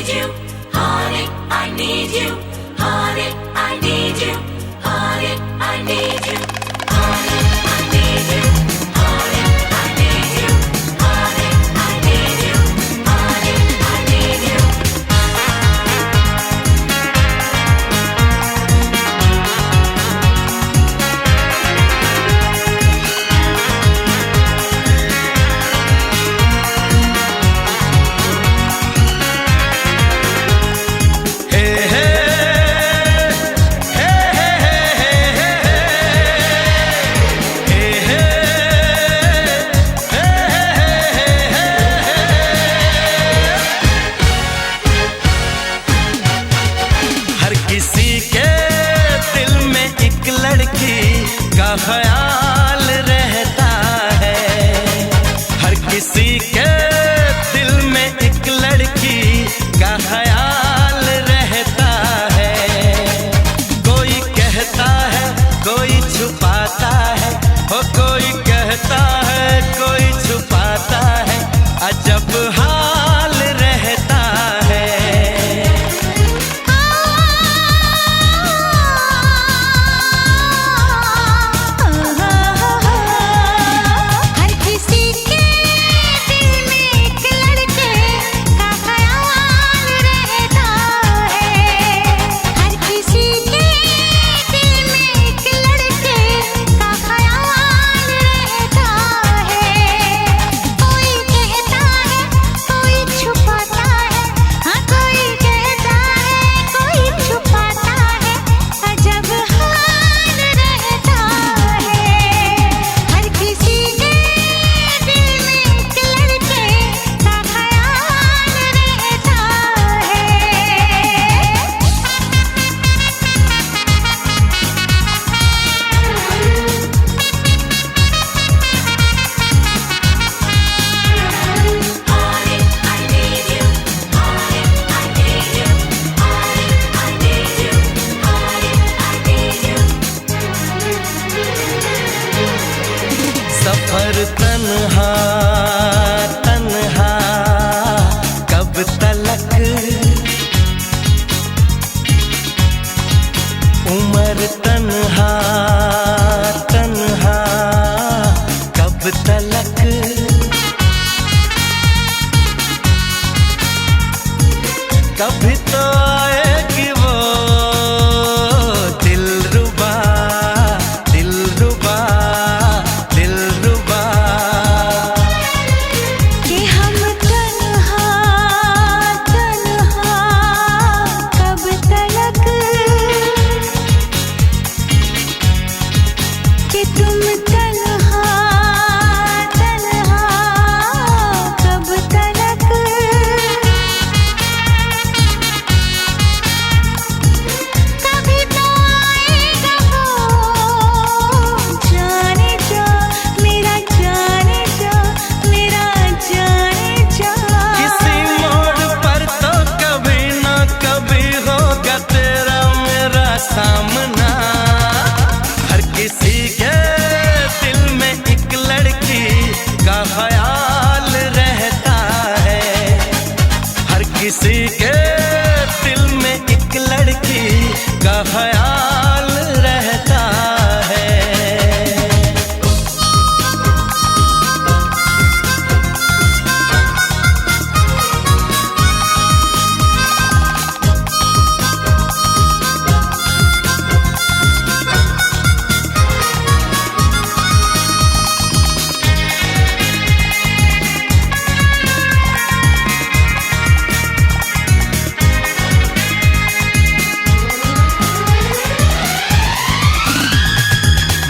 need you, honey, I need you, honey, I need you, honey, I need you, honey, I need you, honey, I need you, honey, I need you, honey, I need you. का ख्याल रहता है, हर किसी के दिल में एक लड़की का ख्याल रहता है। कोई कहता है, कोई छुपाता है, हो कोई कहता है, कोई छुपाता है, अजब हाल रहता है। सफर तन्हा तन्हा कब तलक, उम्र तन्हा तन्हा कब तलक। कभी तो आएगी वो दिलरुबा दिलरुबा दिलरुबा, कि हम तन्हा तन्हा कब तलक, कि तुम तन्हा तन्हा कब तलक। कभी तो आएगा वो जाने जा, मेरा जाने जा, मेरा जाने जा। किसी मोड़ पर तो कभी ना कभी होगा तेरा मेरा सामना। हर किसी के दिल में एक लड़की का ख्याल रहता है, हर किसी के दिल में एक लड़की का ख्याल रहता है।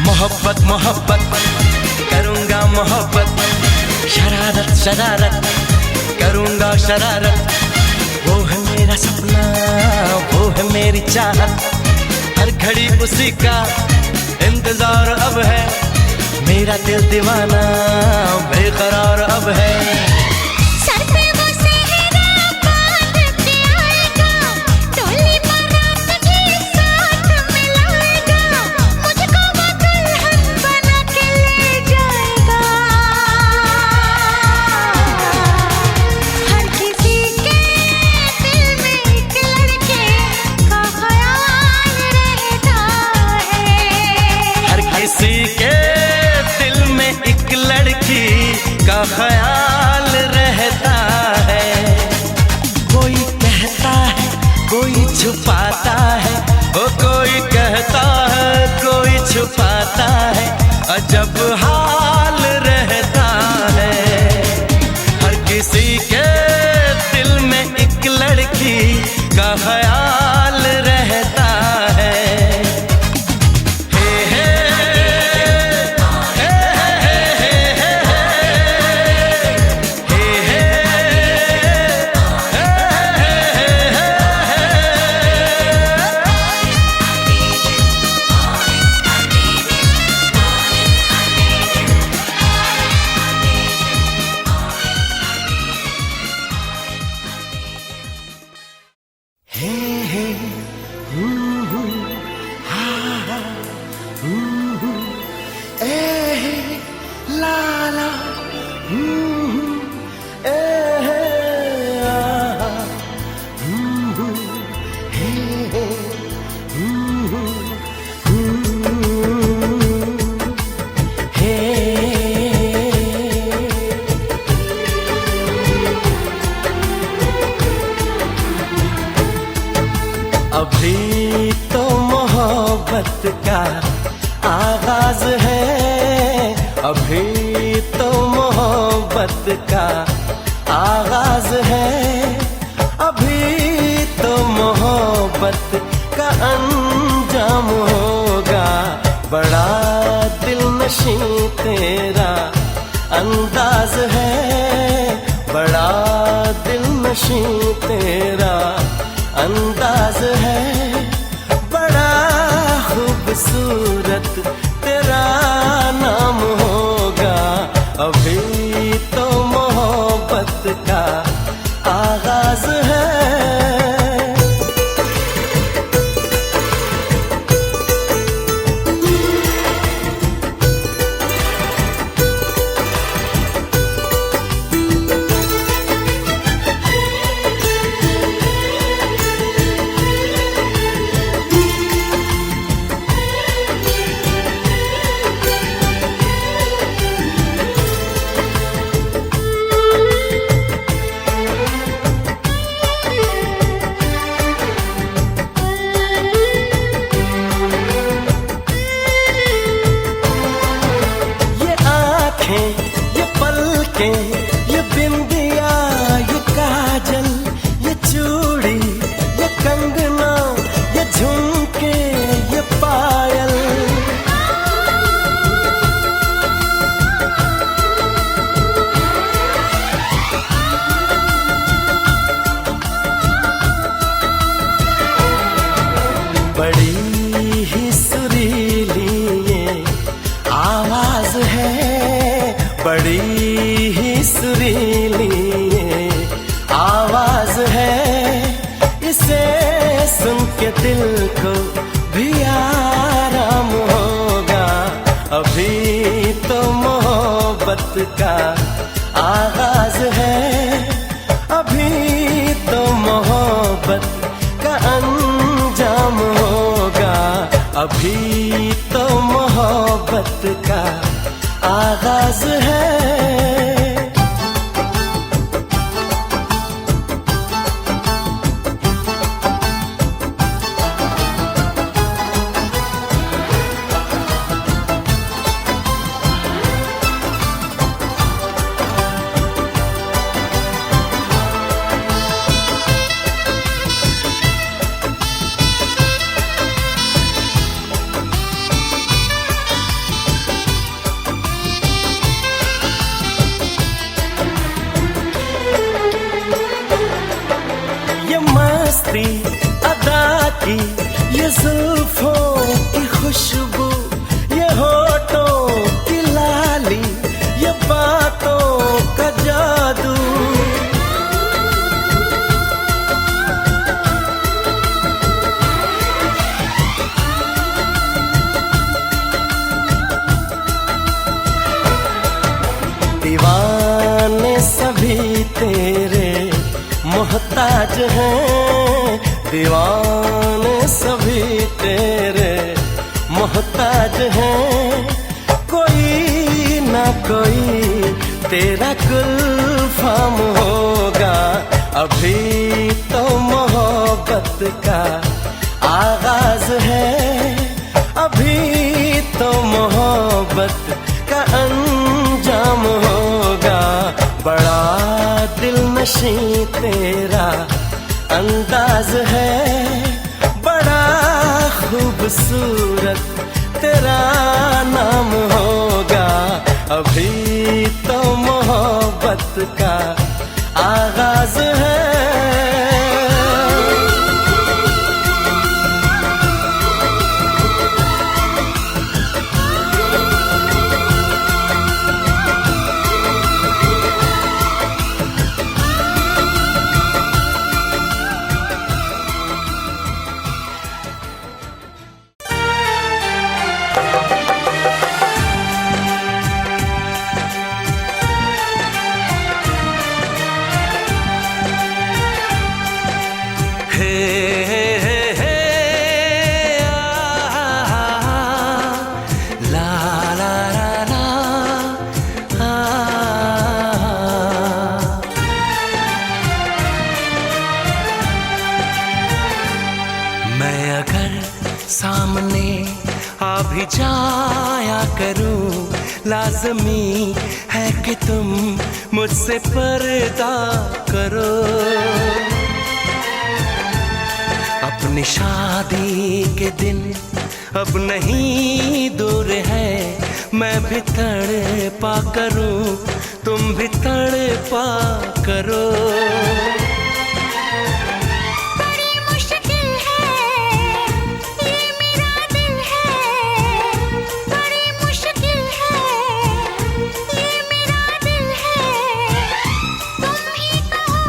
मोहब्बत मोहब्बत करूँगा मोहब्बत, शरारत शरारत करूँगा शरारत। वो है मेरा सपना, वो है मेरी चाहत, हर घड़ी उसी का इंतजार अब है। मेरा दिल दीवाना बेकरार अब है। सर पे वो सेहरा बांध के आएगा, डोली बारात के साथ मिलाएगा, मुझको वो दुल्हन बना के ले जाएगा। हर किसी के दिल मोहब्बत का आगाज है, अभी तो मोहब्बत का आगाज है, अभी तो मोहब्बत का अंजाम होगा। बड़ा दिलनशी तेरा अंदाज है, बड़ा दिलनशी तेरा अंदाज है, बड़ा खूबसूरत तेरा नाम होगा। अभी तो मोहब्बत का आगाज है। ये पलकें, ये बिंदिया, ये काजल, ये चूड़ी, ये कंगना, ये झुमके, ये पायल, बड़ी ही सुरीली ये आवाज है, बड़ी ही सुरीली ये आवाज है। इसे सुन के दिल को भी आराम होगा। अभी तो मोहब्बत का आगाज है, अभी तो मोहब्बत का अंजाम होगा। अभी तो मोहब्बत का आगाज है। मस्ती अदा की, ये जुल्फों की खुशबू, ये होठों की लाली, ये बातों का जादू, दीवाने सभी तेरे मोहताज हैं, दीवाने सभी तेरे मोहताज हैं। कोई ना कोई तेरा गुलफाम होगा। अभी तो मोहब्बत का आगाज है, अभी तो मोहब्बत का अंजाम होगा। बड़ा दिलनशी तेरा अंदाज है, बड़ा खूबसूरत तेरा नाम होगा। अभी तो मोहब्बत का आगाज है। भी जाया करूं, लाज़मी है कि तुम मुझसे पर्दा करो। अपनी शादी के दिन अब नहीं दूर है, मैं भी तड़पा करूं, तुम भी तड़पा करो। बड़ी मुश्किल है ये मेरा दिल है, बड़ी मुश्किल है ये मेरा दिल है। तुम ही कहो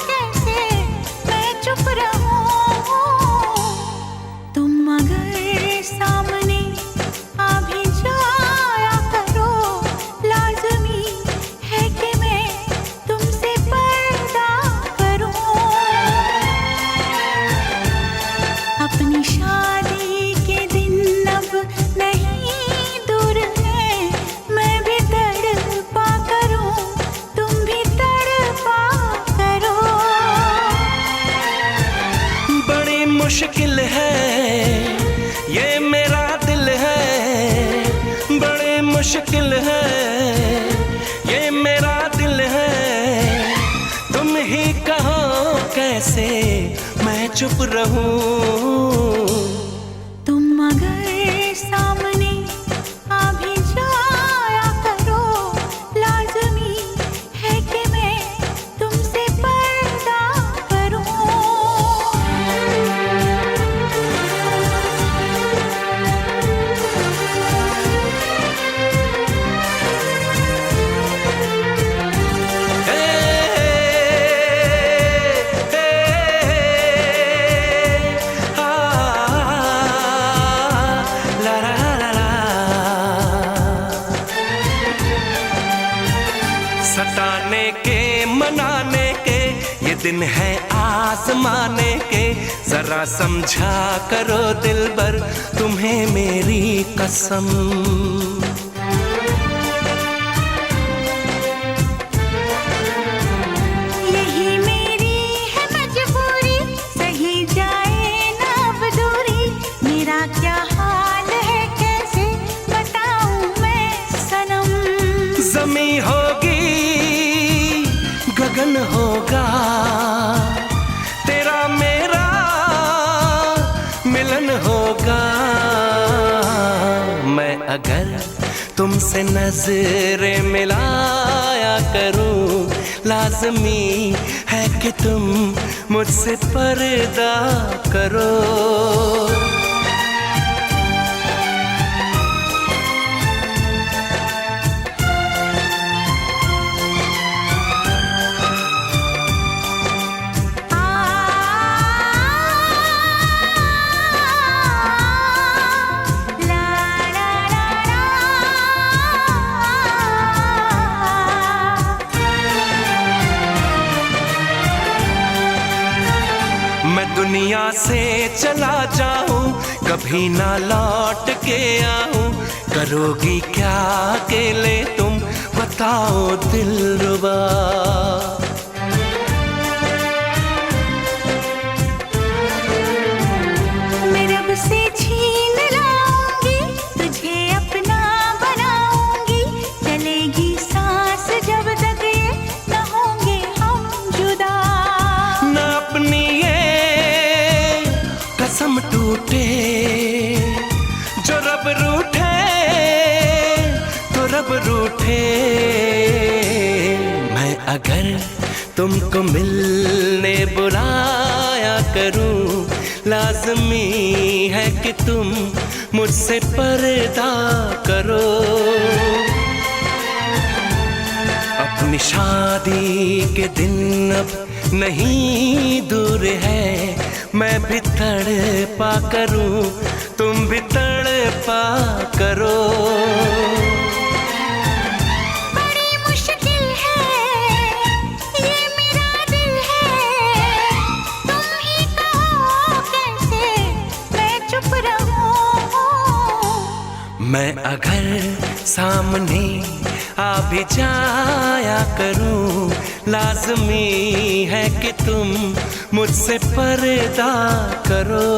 कैसे मैं चुप रहूं, तुम अगर सामने आ भी जाया करो, लाज़मी है कि मैं तुमसे पर्दा करूं। अपनी शादी के दिन अब नहीं दूर है, मैं भी तड़पा करूं, तुम भी तड़पा करो। बड़ी मुश्किल है ये मेरा दिल है, बड़ी मुश्किल है ये मेरा दिल है। तुम ही कहो कैसे मैं चुप रहूं। तुम अगर सामने आ भी जाया करो, लाज़मी है कि मैं तुमसे पर्दा करूं। सताने के मनाने के ये दिन है आजमाने के, जरा समझा करो दिलबर तुम्हें मेरी कसम। यही मेरी है मजबूरी, सही जाए ना अब दूरी, मेरा क्या हाल है कैसे बताऊं मैं सनम। ज़मीं होगी गगन होगा, तेरा मेरा मिलन होगा। मैं अगर तुमसे नजरें मिलाया करूं, लाज़मी है कि तुम मुझसे पर्दा करो। मैं दुनिया से चला जाऊं, कभी ना लौट के आऊं, करोगी क्या अकेले तुम बताओ दिलरुबा। मैं रब से छीन लाऊंगी, तुझे अपना बनाऊंगी, चलेगी सांस जब तक ये न होंगे हम जुदा। न अपनी ये कसम टूटे, जो रब रूठे तो रब रूठे। मैं अगर तुमको मिलने बुलाया करूं, लाज़मी है कि तुम मुझसे पर्दा करो। अपनी शादी के दिन अब नहीं दूर है, मैं भी तड़पा करूं, तुम भी तड़पा करो। बड़ी मुश्किल है ये मेरा दिल है, तुम ही कहो कैसे मैं चुप रहूं। मैं अगर सामने आ भी जाया करूं, लाज़मी है कि तुम मुझसे पर्दा करो।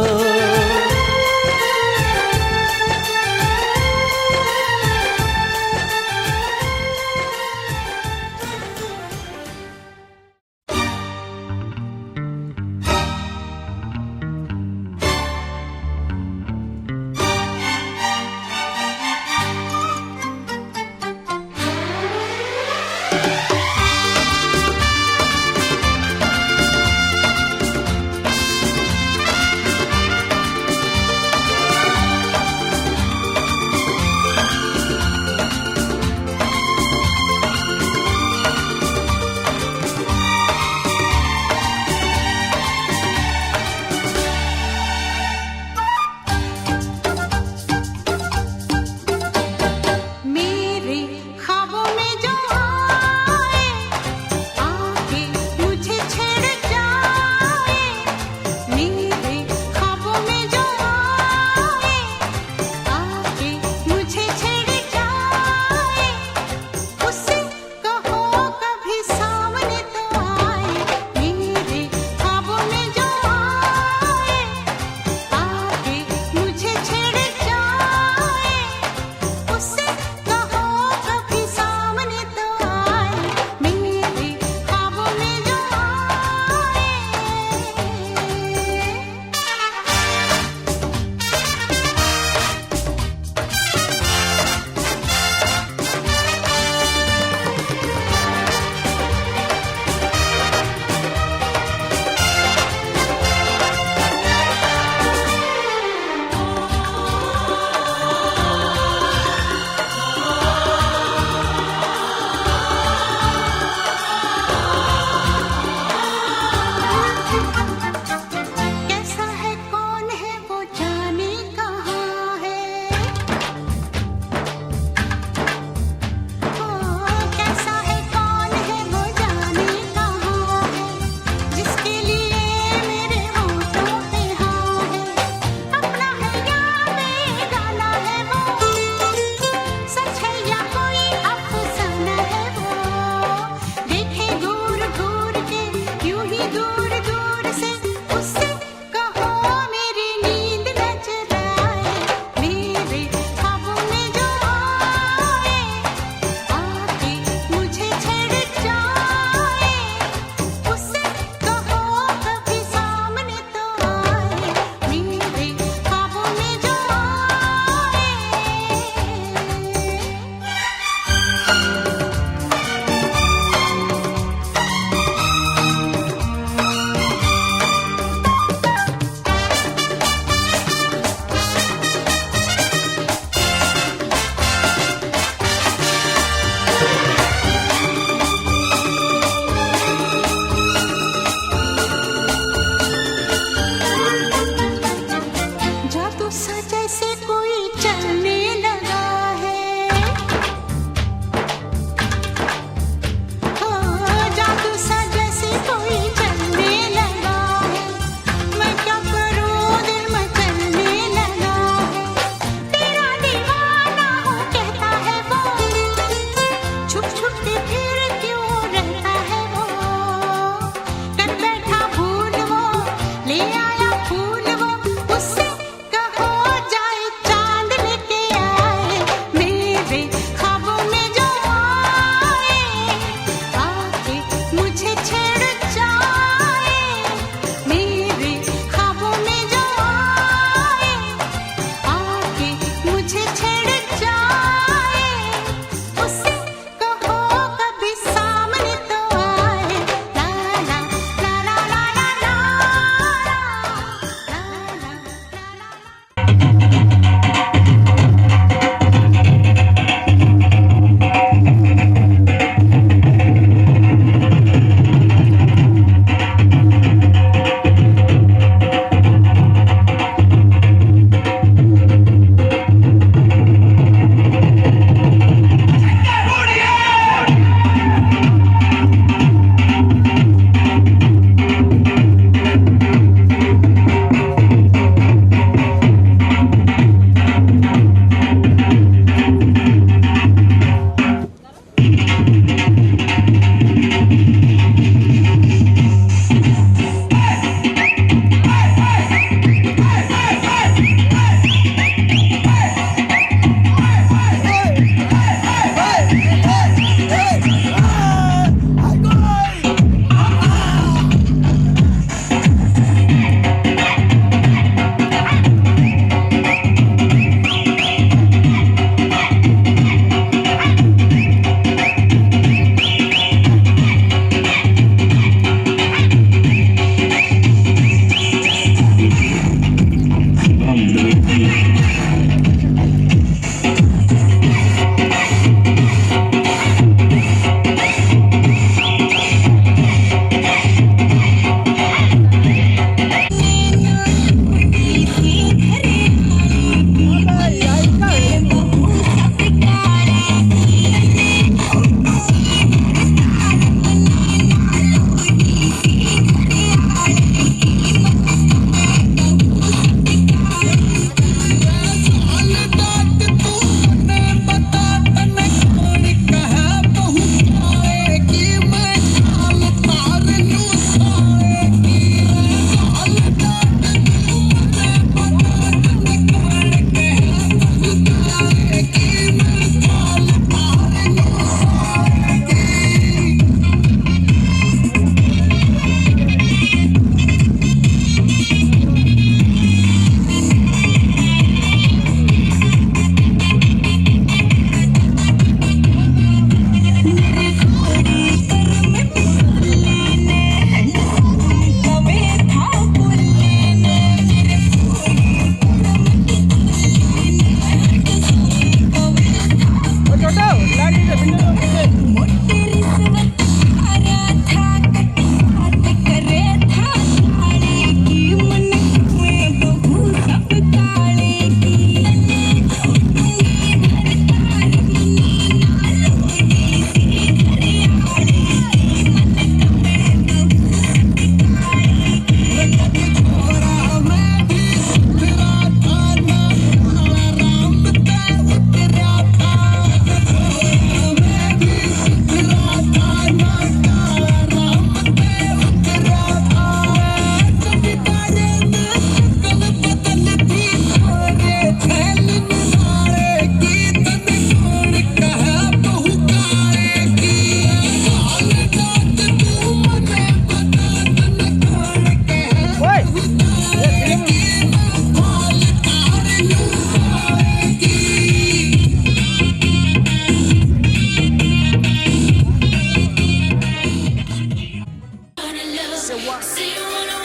what? Say you wanna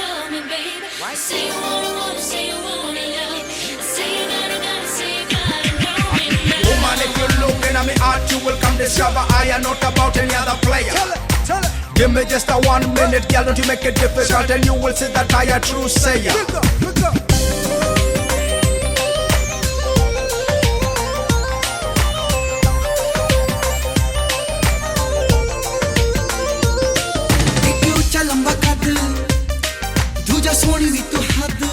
love me, baby. Say you wanna, say you wanna love. Say you gotta, say you gotta know me now. Woman, if you look in my heart, you will come discover I am not about any other player. Tell it. Give me just a 1 minute, girl, don't you make it difficult, and you will see that I a true sayer. Pick up. लंबा कद दूजा सोनी भी तो हद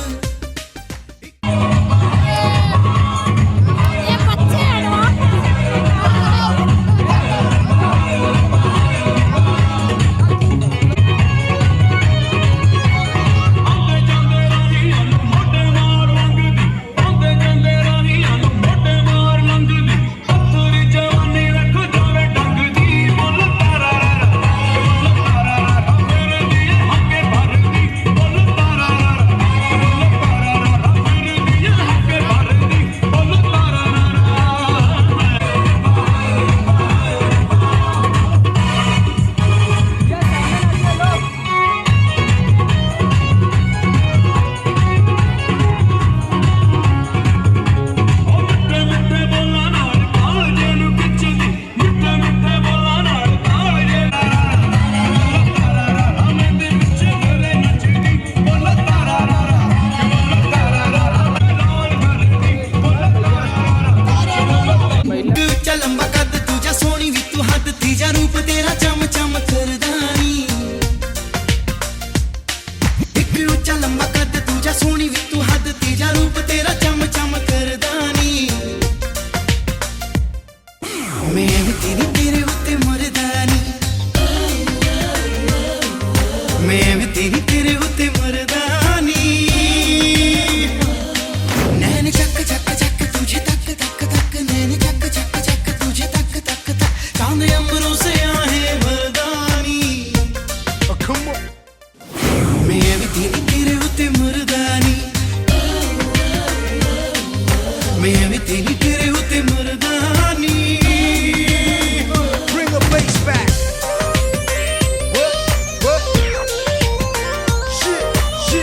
Shit.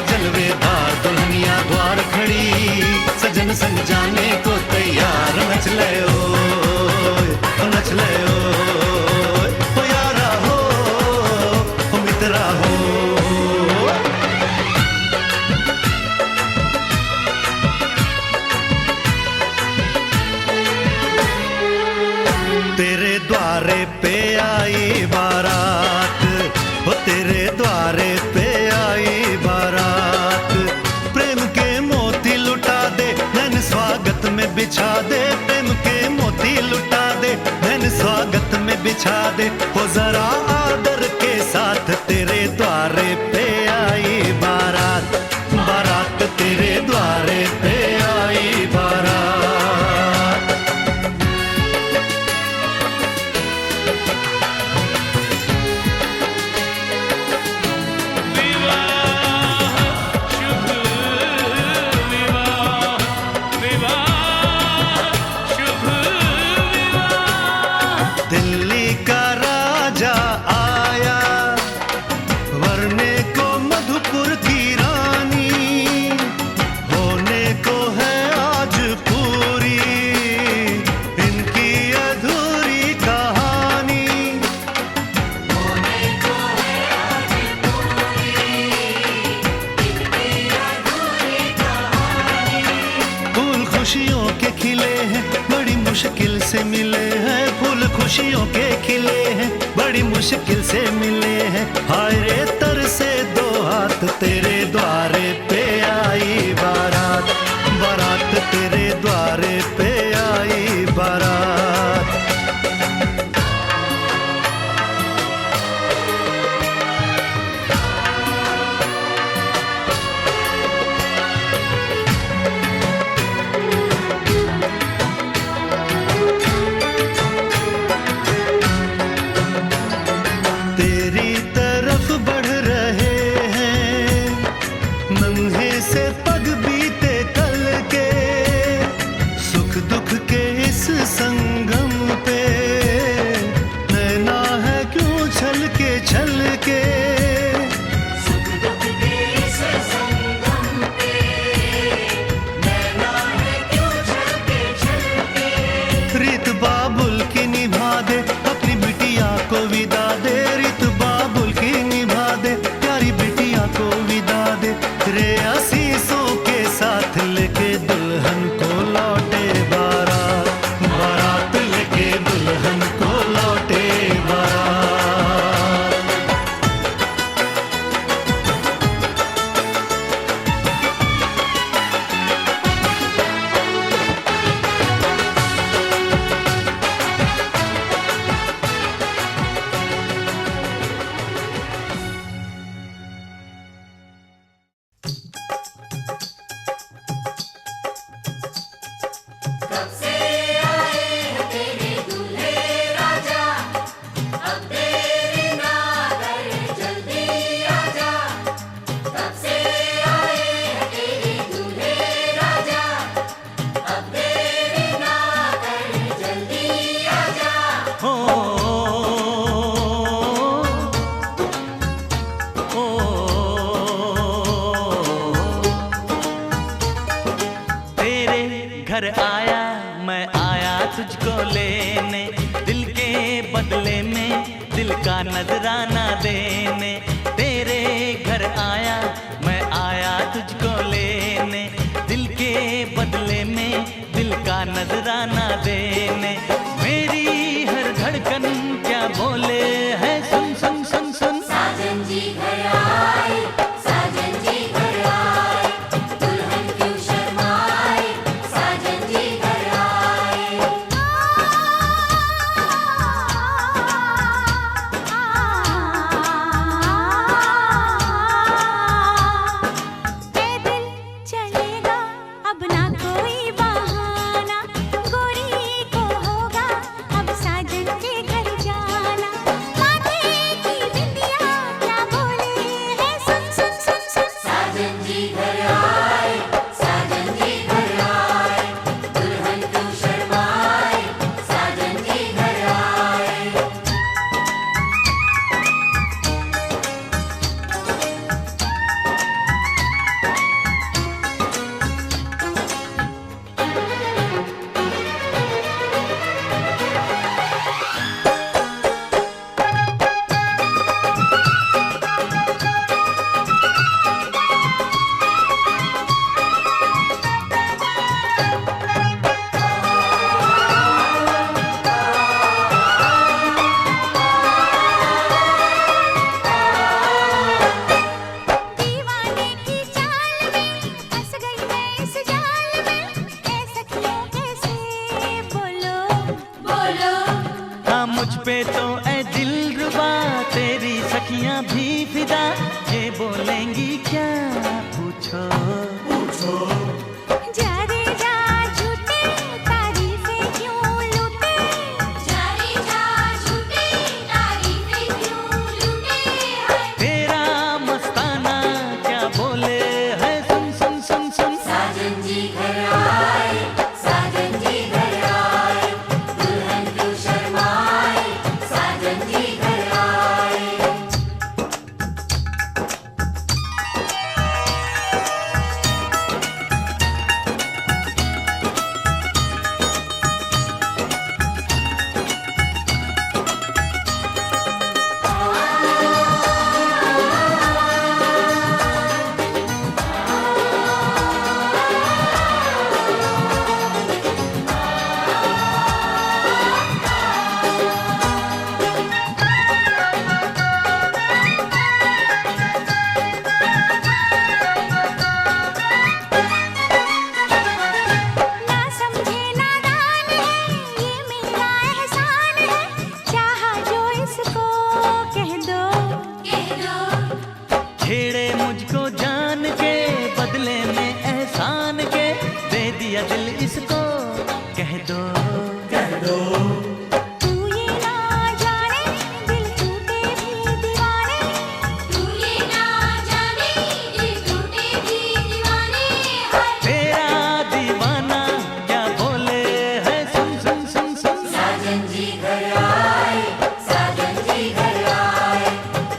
जलवेदार Dulhania द्वार खड़ी, सजन संग जाने को तैयार। नच ले ओ नच ले ओ यारा हो मित्रा हो। तेरे द्वारे पे आई बारात, वो तेरे द्वारे पे आई बारात। प्रेम के मोती लुटा दे नैन स्वागत में बिछा दे, प्रेम के मोती लुटा दे नैन स्वागत में बिछा दे। हो जरा आदर के साथ तेरे द्वारे पे आई बारात, बारात तेरे द्वारे पे आई बारात। दिल्ली का राजा आया, वरने को मधुपुर की रानी, होने को है आज पूरी इनकी अधूरी कहानी। होने को है आज पूरी इनकी अधूरी कहानी। फूल खुशियों के खिले हैं, बड़ी मुश्किल से मिले हैं। फूल खुशियों के खिले हैं, बड़ी मुश्किल से मिले हैं। हाय रे तर से दो हाथ तेरे द्वारे पे आई बारात, बारात तेरे द्वारे पे आई बारात। तेरी तरफ बढ़ रहे हैं नन्हे से पग बीते कल के, सुख दुख के इस संगम पे नैना है क्यों छल के। सुख दुख के इस संगम पे नैना है क्यों छल के। रीत बाबुल की निभा दे अपनी बिटिया को विदा दे, रीत बाबुल की निभा दे प्यारी बिटिया को विदा दे। रे आशीषों के साथ लेके दुल्हन को लौटे बारात, बारात लेके दुल्हन को लौटे बारात। कब से आए हैं तेरे दूल्हे राजा, अब देरी ना कर जल्दी आजा। कब से आए हैं तेरे दूल्हे राजा, अब देरी ना कर जल्दी आजा। हो तेरे घर आया मैं आया तुझको लेने, दिल के बदले में दिल का नजराना देने। तेरे घर आया मैं आया तुझको लेने, दिल के बदले में दिल का नजराना देने। मेरी हर धड़कन क्या बोले है सुन सुन सुन सुन। साजन जी घर आए, साजन जी घर आए, दुल्हन क्यों शर्माए, साजन जी घर आए। पैदल चलेगा अब ना कोई बहाना, गोरी को पे तो ऐ दिलरुबा तेरी सखियां भी फिदा, ये बोलेंगी क्या पूछो पूछो। जा रे जा झूठे तारीफें क्यों लूटे, जा रे जा झूठे तारीफें क्यों लूटे है। तेरा मस्ताना क्या बोले है, सुन सुन सुन सुन। साजन जी घर आए, साजन जी घर आए, दुल्हन क्यों शर्माए, साजन जी घर आए। ना समझे नादान है, ये मेरा एहसान है, चाहा जो इसको कह दो, कह दो। छेड़े मुझको जान के बदले में एहसान के, दे दिया दिल इसको कह दो कह दो। तू ये ना जाने दिल टूटे भी दीवाने, तू ये ना जाने दिल टूटे भी दीवाने है। तेरा दीवाना क्या बोले है, सुन सुन सुन सुन। साजन जी घर आए, साजन जी घर आए,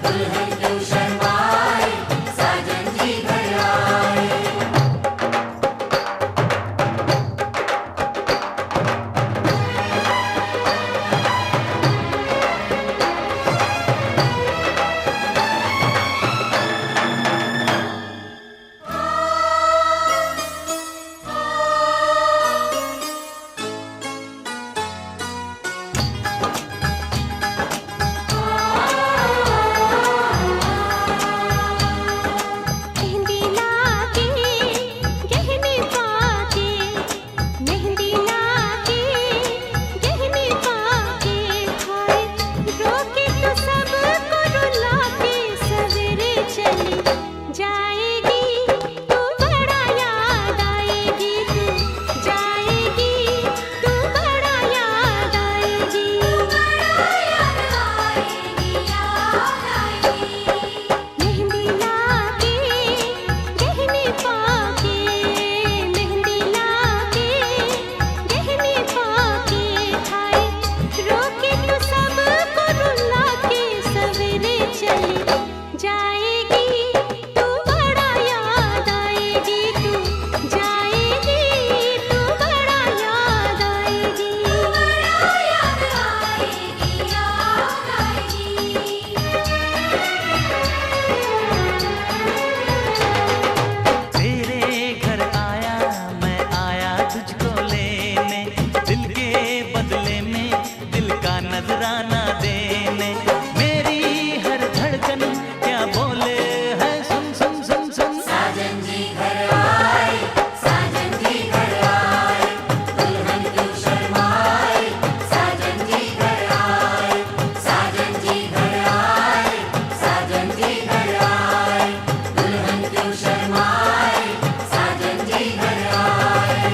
दुल्हन क्यों शर्माए, साजन जी घर आए। मेहंदी लाके गहने पाके, मेहंदी लाके गहने पाके, हाय रोके तो सबको रुला के सवेरे चली जाएगी, तू बड़ा याद आएगी, तू जाएगी, तू बड़ा याद आएगी, बड़ा याद आएगी, याद आएगी। मेहंदी लाके गहने पाके, मेहंदी लाके गहने पाके, हाय रोके तो सबको रुला के सवेरे चली जाएगी, तू बड़ा याद आएगी, तू जाएगी, तू बड़ा याद आएगी, बड़ा याद आएगी, याद आएगी। तेरे घर आया मैं आया तुझको लेने, दिल के बदले में दिल का नजराना देने। मेरी हर धड़कन क्या बोले है, सुन सुन सुन सुन। साजन जी घर आए, साजन जी घर आए, दुल्हन क्यों शर्माए, साजन जी घर आए, साजन जी घर आए, साजन जी घर आए, दुल्हन क्यों शर्माए, साजन जी घर आए।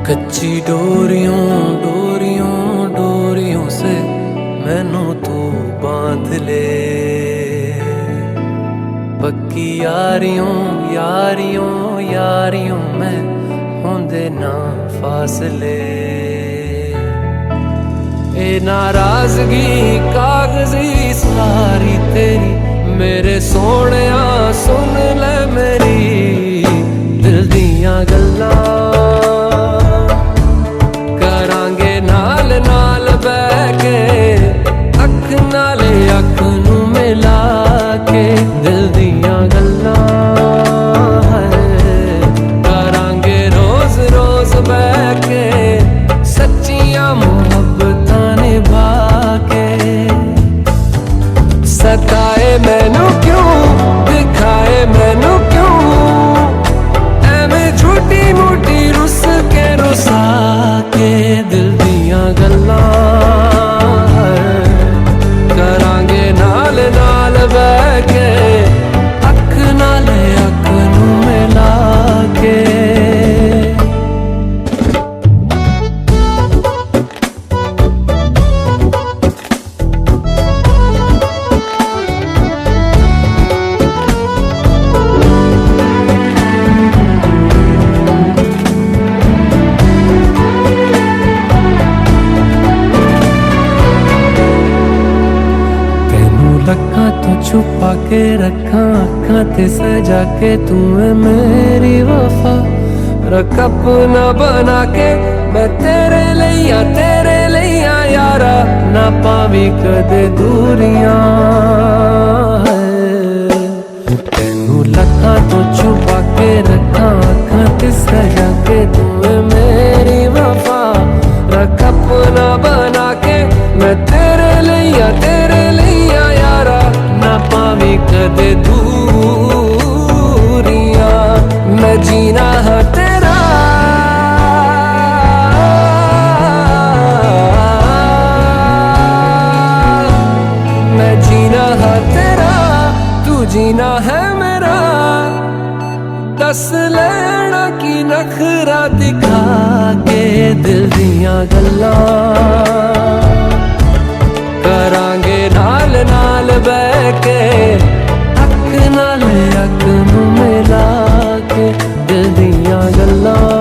कच्ची डोरियों डोरियों डोरियों से मैनू तू बांध ले, पक्की यारियों यारियों यारियों में होंदे ना फासले। ए नाराजगी कागजी सारी तेरी मेरे सोहणिया सुन ले मेरी दिल दियां गल्लां, करांगे नाल नाल बह के अख नाले अख नू मिला के दिल दियां गल्लां करांगे रोज रोज बह के सच्चियां मुहब्बतां निभा के। सताए मैनू क्यों दिखाए मैनू क्यों एवें झूठी मूठी रुस के रुसा के दिल दियां गल्लां करांगे नाल नाल बह के अख नाले अख नू मिला के। लखा तो छुपा के रखा अखा ते सजा के तू है मेरी वफा, रख अपना बना के मैं तेरे लिया यारा ना पावी कदे दूरियां। तेनू लखा तो छुपा के रखा अखा ते सजा के तू है मेरी वफा, रख अपना बना के मैं तेरे लिया यारा ना पावी कदे दूरियां। मैं जीना है तेरा मैं जीना है तेरा तू जीना है मेरा, दस लेना की नखरा दिखा के दिल दियां गल्लां करांगे नाल नाल बह के अख नाल अख नू मिला के दिल दियां गल्लां।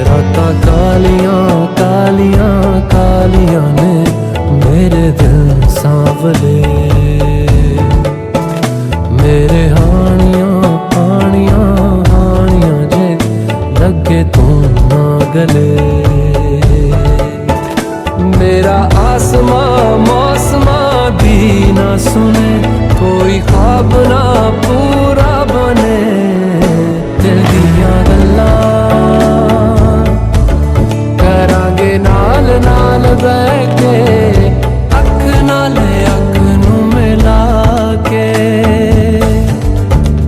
रातां कालियां कालियां कालियां ने मेरे दिल सांवले, मेरे हानियां हानियां हानियां जे लगे तू ना गले। मेरा आसमां मौसमां भी ना सुने कोई ख्वाब ना पूरा बने दिल दियां गल्लां करांगे नाल नाल बह के अख नाल अख नू मिला के।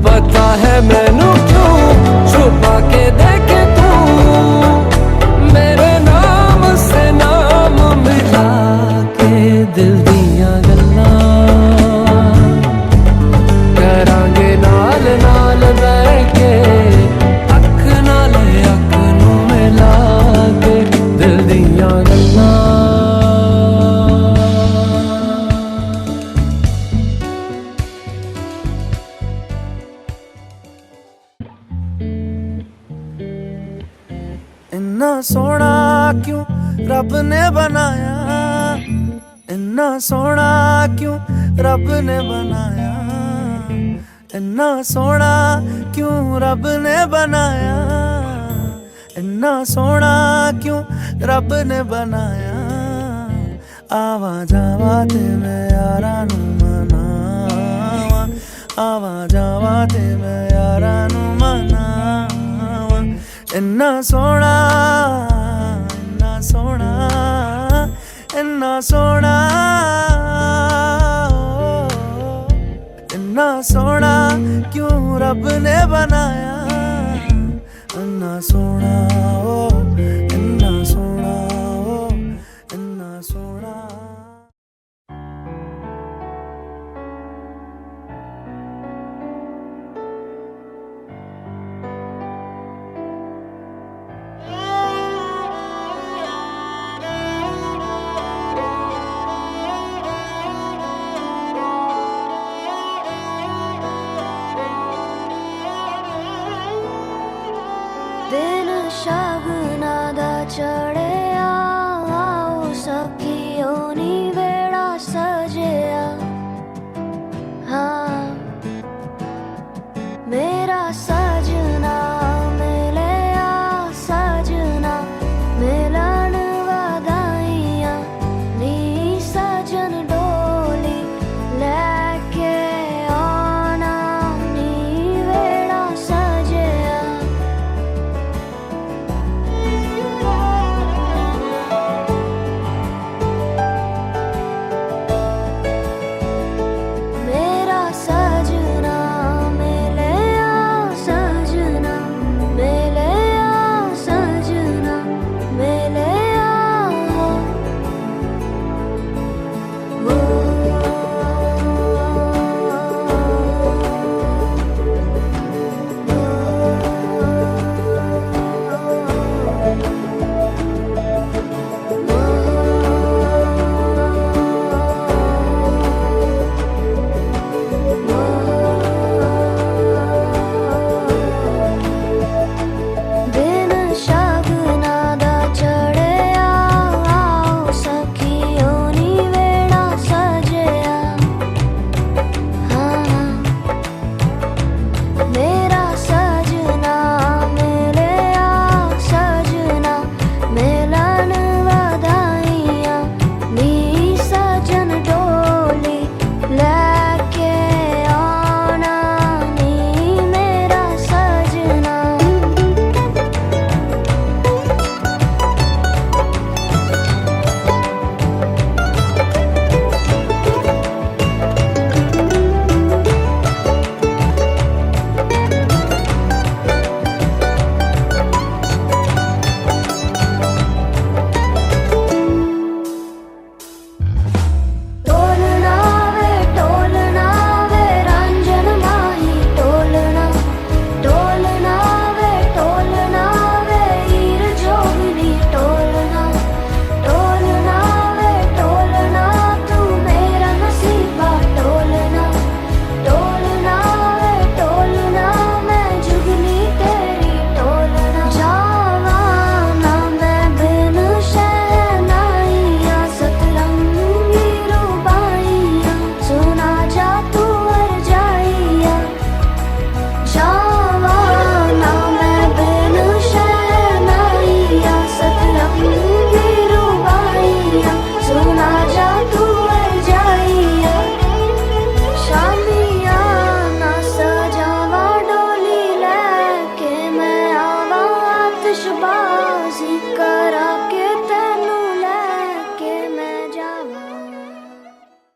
पता है मैनू क्यों छुपा के देखे तू मेरे नाम से नाम मिला के दिल दियां गल्लां करांगे नाल नाल बह के अख नाल अख नू मिला के दिल दियां गल्लां। इन्ना सोहना क्यों रब ने बनाया, इन्ना सोहना क्यों रब ने बनाया, इन्ना सोहना क्यों रब ने बनाया, इन्ना सोहना क्यों रब ने बनाया। आवा जावा ते मैं यारा नू मनावा, आवा जावा ते मैं यारा नू मनावा। इन्ना सोहना इन्ना सोहना इन्ना सोहना इन्ना सोहना क्यों रब ने बनाया, इन्ना सोहना ओ